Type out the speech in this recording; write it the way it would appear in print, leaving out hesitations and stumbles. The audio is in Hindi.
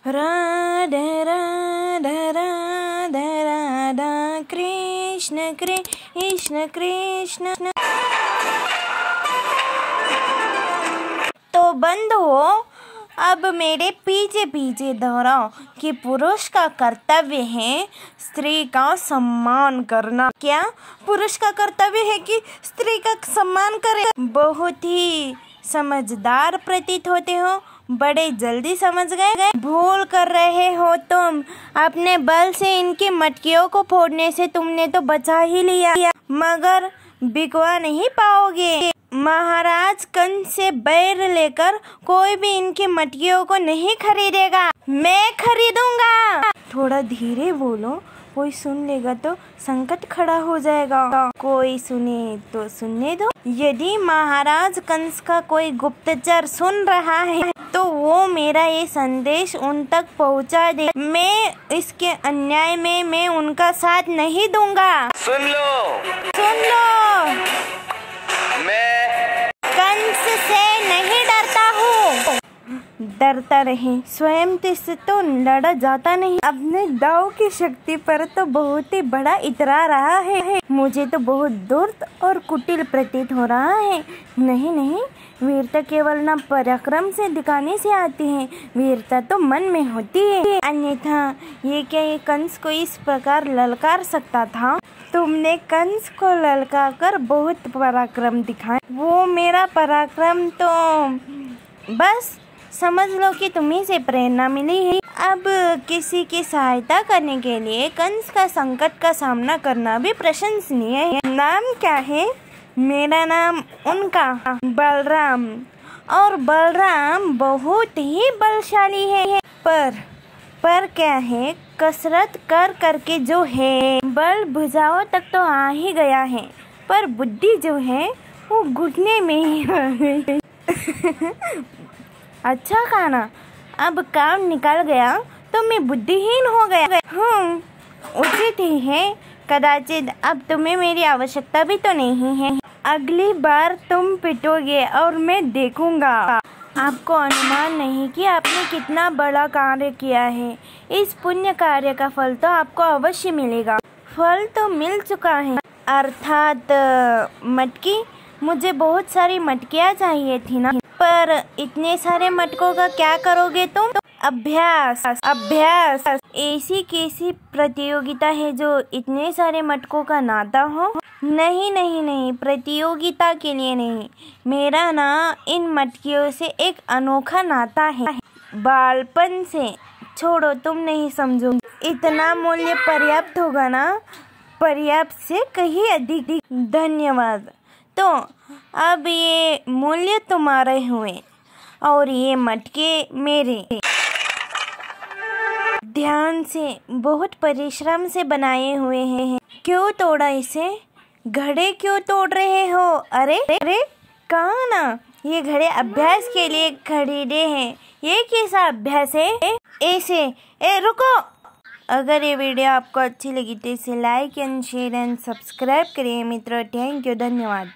राधा राधा राधा राधा कृष्ण कृष्ण कृष्ण। तो बंधुओं, अब मेरे पीछे पीछे दोहराओ कि पुरुष का कर्तव्य है स्त्री का सम्मान करना। क्या पुरुष का कर्तव्य है कि स्त्री का सम्मान करे? बहुत ही समझदार प्रतीत होते हो, बड़े जल्दी समझ गए। भूल कर रहे हो तुम। अपने बल से इनकी मटकियों को फोड़ने से तुमने तो बचा ही लिया, मगर बिकवा नहीं पाओगे। महाराज कंस से बैर लेकर कोई भी इनकी मटकियों को नहीं खरीदेगा, मैं खरीदूंगा। थोड़ा धीरे बोलो, कोई सुन लेगा तो संकट खड़ा हो जाएगा। कोई सुने तो सुनने दो। यदि महाराज कंस का कोई गुप्तचर सुन रहा है तो वो मेरा ये संदेश उन तक पहुंचा दे। मैं इसके अन्याय में मैं उनका साथ नहीं दूंगा। सुन लो, सुन लो, मैं कंस से नहीं डरता हूँ। डरता रहे, स्वयं से तो लड़ा जाता नहीं। अपने दाव की शक्ति पर तो बहुत ही बड़ा इतरा रहा है। मुझे तो बहुत दुर्द और कुटिल प्रतीत हो रहा है। नहीं नहीं, वीरता केवल न पराक्रम से दिखाने से आती है, वीरता तो मन में होती है। अन्यथा ये क्या ये कंस को इस प्रकार ललकार सकता था? तुमने कंस को ललकार कर बहुत पराक्रम दिखाया। वो मेरा पराक्रम तो बस समझ लो कि तुम्ही से प्रेरणा मिली है। अब किसी की सहायता करने के लिए कंस का संकट का सामना करना भी प्रशंसनीय है। नाम क्या है? मेरा नाम उनका बलराम, और बलराम बहुत ही बलशाली है। पर क्या है, कसरत कर करके जो है बल भुजाओं तक तो आ ही गया है, पर बुद्धि जो है वो घुटने में ही आ गई। अच्छा खाना, अब काम निकल गया तो मैं बुद्धिहीन हो गया। उचित ही है। कदाचित अब तुम्हें मेरी आवश्यकता भी तो नहीं है। अगली बार तुम पिटोगे और मैं देखूंगा। आपको अनुमान नहीं कि आपने कितना बड़ा कार्य किया है। इस पुण्य कार्य का फल तो आपको अवश्य मिलेगा। फल तो मिल चुका है, अर्थात मटकी। मुझे बहुत सारी मटकियाँ चाहिए थी ना, पर इतने सारे मटकों का क्या करोगे तुम? अभ्यास अभ्यास। ऐसी कैसी प्रतियोगिता है जो इतने सारे मटकों का नाता हो? नहीं नहीं नहीं, प्रतियोगिता के लिए नहीं, मेरा ना इन मटकियों से एक अनोखा नाता है, बालपन से। छोड़ो, तुम नहीं समझोगे। इतना मूल्य पर्याप्त होगा ना? पर्याप्त से कहीं अधिक। धन्यवाद। तो अब ये मूल्य तुम्हारे हुए और ये मटके मेरे। ध्यान से, बहुत परिश्रम से बनाए हुए हैं। क्यों तोड़ा इसे? घड़े क्यों तोड़ रहे हो? अरे अरे, कहा ना ये घड़े अभ्यास के लिए खरीदे हैं। ये कैसा अभ्यास है? ऐसे रुको। अगर ये वीडियो आपको अच्छी लगी तो इसे like and share and subscribe करिए मित्रों। थैंक यू, धन्यवाद।